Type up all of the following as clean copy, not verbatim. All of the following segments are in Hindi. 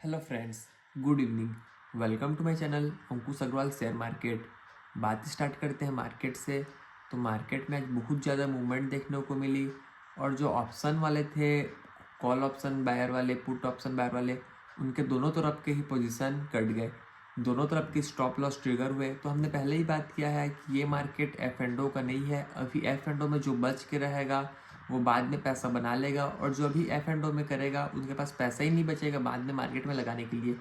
Hello friends, good evening. Welcome to my channel Ankush Agrawal share market. बात स्टार्ट करते हैं मार्केट से। तो मार्केट में आज बहुत ज़्यादा मूवमेंट देखने को मिली और जो ऑप्शन वाले थे, कॉल ऑप्शन बायर वाले, पुट ऑप्शन बायर वाले, उनके दोनों तरफ के ही पोजीशन कट गए। दोनों तरफ की स्टॉप लॉस ट्रिगर हुए। तो हमने पहले ही बात किया है कि ये मार्केट एफ एंड ओ का नहीं है। अभी एफ एंड ओ में जो बच के रहेगा वो बाद में पैसा बना लेगा, और जो अभी एफ एंड ओ में करेगा उनके पास पैसा ही नहीं बचेगा बाद में मार्केट में लगाने के लिए,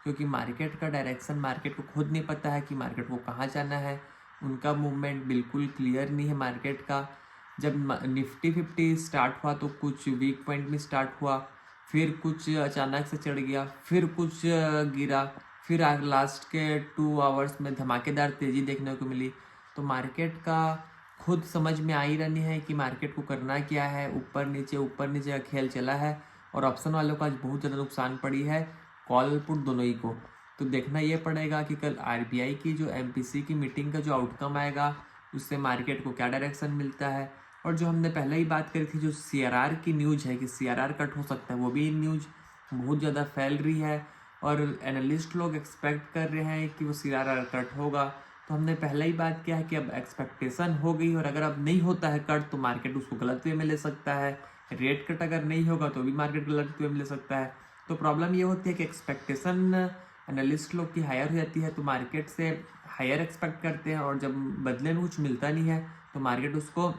क्योंकि मार्केट का डायरेक्शन मार्केट को खुद नहीं पता है कि मार्केट को कहाँ जाना है। उनका मूवमेंट बिल्कुल क्लियर नहीं है मार्केट का। जब निफ्टी 50 स्टार्ट हुआ तो कुछ वीक पॉइंट में स्टार्ट हुआ, फिर कुछ अचानक से चढ़ गया, फिर कुछ गिरा, फिर लास्ट के 2 आवर्स में धमाकेदार तेज़ी देखने को मिली। तो मार्केट का खुद समझ में आ ही रही है कि मार्केट को करना क्या है। ऊपर नीचे का खेल चला है और ऑप्शन वालों को आज बहुत ज़्यादा नुकसान पड़ी है, कॉल पुट दोनों ही को। तो देखना ये पड़ेगा कि कल आरबीआई की जो एमपीसी की मीटिंग का जो आउटकम आएगा उससे मार्केट को क्या डायरेक्शन मिलता है। और जो हमने पहले ही बात करी थी, जो सीआरआर की न्यूज़ है कि सीआरआर कट हो सकता है, वो भी न्यूज़ बहुत ज़्यादा फैल रही है और एनालिस्ट लोग एक्सपेक्ट कर रहे हैं कि वो सीआरआर कट होगा। तो हमने पहले ही बात किया है कि अब एक्सपेक्टेशन हो गई, और अगर अब नहीं होता है कट तो मार्केट उसको गलत वे में ले सकता है। रेट कट अगर नहीं होगा तो भी मार्केट गलत वे में ले सकता है। तो प्रॉब्लम ये होती है कि एक्सपेक्टेशन एनालिस्ट लोग की हायर हो जाती है, तो मार्केट से हायर एक्सपेक्ट करते हैं, और जब बदले में कुछ मिलता नहीं है तो मार्केट उसको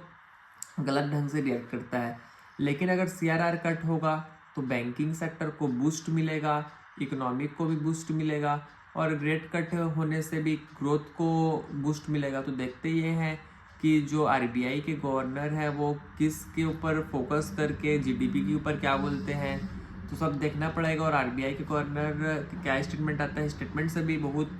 गलत ढंग से रिएक्ट करता है। लेकिन अगर सीआरआर कट होगा तो बैंकिंग सेक्टर को बूस्ट मिलेगा, इकोनॉमिक को भी बूस्ट मिलेगा, और रेट कट होने से भी ग्रोथ को बूस्ट मिलेगा। तो देखते ये हैं कि जो आरबीआई के गवर्नर है वो किसके ऊपर फोकस करके जीडीपी के ऊपर क्या बोलते हैं, तो सब देखना पड़ेगा। और आरबीआई के गवर्नर क्या स्टेटमेंट आता है, स्टेटमेंट से भी बहुत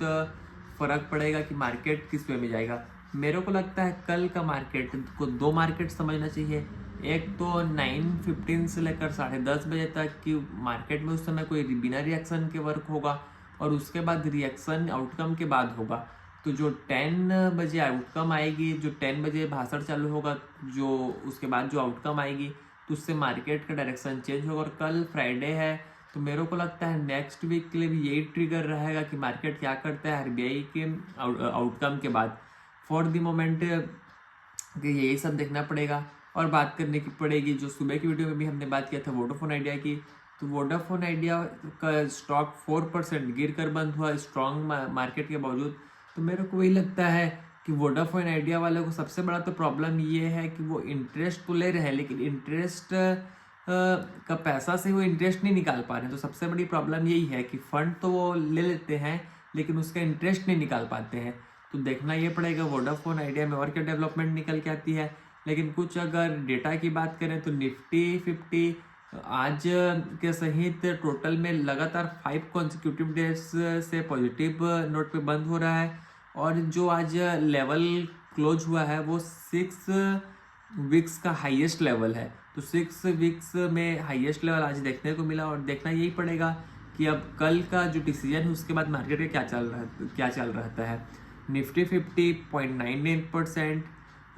फ़र्क पड़ेगा कि मार्केट किस वे में जाएगा। मेरे को लगता है कल का मार्केट को दो मार्केट समझना चाहिए। एक तो 9:15 से लेकर 10:30 बजे तक की मार्केट में उस समय कोई बिना रिएक्शन के वर्क होगा, और उसके बाद रिएक्शन आउटकम के बाद होगा। तो जो 10 बजे आउटकम आएगी, जो 10 बजे भाषण चालू होगा, जो उसके बाद जो आउटकम आएगी, तो उससे मार्केट का डायरेक्शन चेंज होगा। और कल फ्राइडे है, तो मेरे को लगता है नेक्स्ट वीक के लिए भी यही ट्रिगर रहेगा कि मार्केट क्या करता है आरबीआई के आउटकम के बाद। फॉर द मोमेंट यही सब देखना पड़ेगा। और बात करने की पड़ेगी, जो सुबह की वीडियो में भी हमने बात किया था वोडाफोन आइडिया की, तो वोडाफोन आइडिया का स्टॉक 4% गिर कर बंद हुआ स्ट्रॉन्ग मार्केट के बावजूद। तो मेरे को वही लगता है कि वोडाफोन आइडिया वालों को सबसे बड़ा तो प्रॉब्लम ये है कि वो इंटरेस्ट तो ले रहे हैं, लेकिन इंटरेस्ट का पैसा से वो इंटरेस्ट नहीं निकाल पा रहे हैं। तो सबसे बड़ी प्रॉब्लम यही है कि फंड तो वो ले लेते हैं लेकिन उसका इंटरेस्ट नहीं निकाल पाते हैं। तो देखना ये पड़ेगा वोडाफोन आइडिया में और क्या डेवलपमेंट निकल के आती है। लेकिन कुछ अगर डेटा की बात करें तो निफ्टी 50 आज के सहित टोटल में लगातार 5 कॉन्सिक्यूटिव डेज से पॉजिटिव नोट पे बंद हो रहा है, और जो आज लेवल क्लोज हुआ है वो 6 वीक्स का हाईएस्ट लेवल है। तो 6 वीक्स में हाईएस्ट लेवल आज देखने को मिला, और देखना यही पड़ेगा कि अब कल का जो डिसीजन है उसके बाद मार्केट में क्या चल रहता है। Nifty 50 0.99%,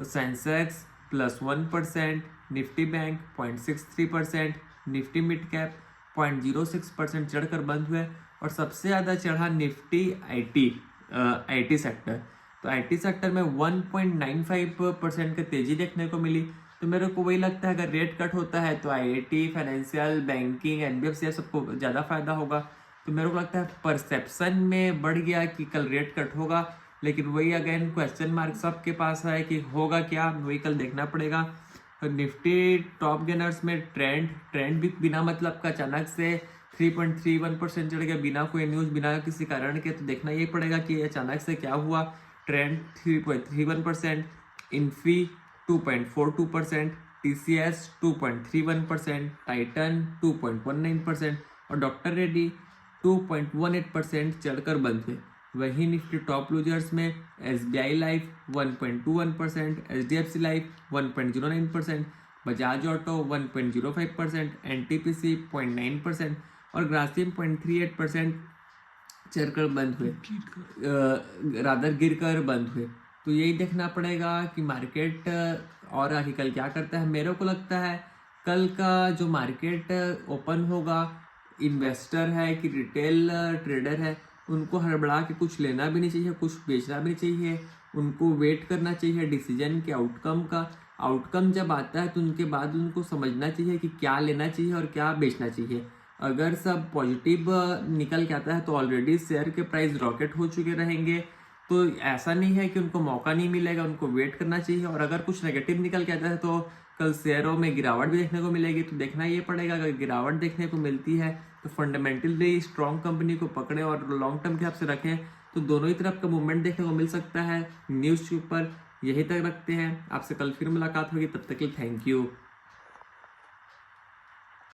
Sensex +1%, Nifty bank 0.63%, Nifty mid cap 0.06% चढ़कर बंद हुए, और सबसे ज़्यादा चढ़ा निफ्टी आईटी सेक्टर। तो आईटी सेक्टर में 1.95% की तेजी देखने को मिली। तो मेरे को वही लगता है अगर रेट कट होता है तो आईटी, फाइनेंशियल, बैंकिंग, एनबीएफसी सबको ज़्यादा फायदा होगा। तो मेरे को लगता है परसेप्शन में बढ़ गया कि कल रेट कट होगा, लेकिन वही अगेन क्वेश्चन मार्क सबके पास है कि होगा क्या, वही कल देखना पड़ेगा। तो निफ्टी टॉप गेनर्स में ट्रेंड भी बिना मतलब का अचानक से 3.31% चढ़ गया, बिना कोई न्यूज़, बिना किसी कारण के। तो देखना ये पड़ेगा कि अचानक से क्या हुआ। ट्रेंड 3.31%, इन्फी 2.42%, टीसीएस 2.31%, टाइटन 2.19%, और डॉक्टर रेड्डी 2.18% चढ़कर बंद हुए। वहीं निफ्टी टॉप लूजर्स में SBI life 1.21%, HDFC life 1.09%, Bajaj auto 1.05%, NTPC 0.9%, और ग्रासिम 0.38% चढ़कर बंद हुए, रादर गिर कर बंद हुए। तो यही देखना पड़ेगा कि मार्केट और आगे कल क्या करता है। मेरे को लगता है कल का जो मार्केट ओपन होगा इन्वेस्टर है कि रिटेल ट्रेडर है, उनको हड़बड़ा के कुछ लेना भी नहीं चाहिए, कुछ बेचना भी नहीं चाहिए। उनको वेट करना चाहिए डिसीजन के आउटकम का। आउटकम जब आता है तो उनके बाद उनको समझना चाहिए कि क्या लेना चाहिए और क्या बेचना चाहिए। अगर सब पॉजिटिव निकल के आता है तो ऑलरेडी शेयर के प्राइस रॉकेट हो चुके रहेंगे। तो ऐसा नहीं है कि उनको मौका नहीं मिलेगा, उनको वेट करना चाहिए। और अगर कुछ नेगेटिव निकल के आता है तो कल शेयरों में गिरावट भी देखने को मिलेगी। तो देखना ये पड़ेगा, अगर गिरावट देखने को मिलती है तो फंडामेंटली स्ट्रॉन्ग कंपनी को पकड़े और लॉन्ग टर्म के हिसाब से रखें, तो दोनों ही तरफ का मूवमेंट देखने को मिल सकता है न्यूज़ के ऊपर। यही तक रखते हैं, आपसे कल फिर मुलाकात होगी, तब तक के लिए थैंक यू।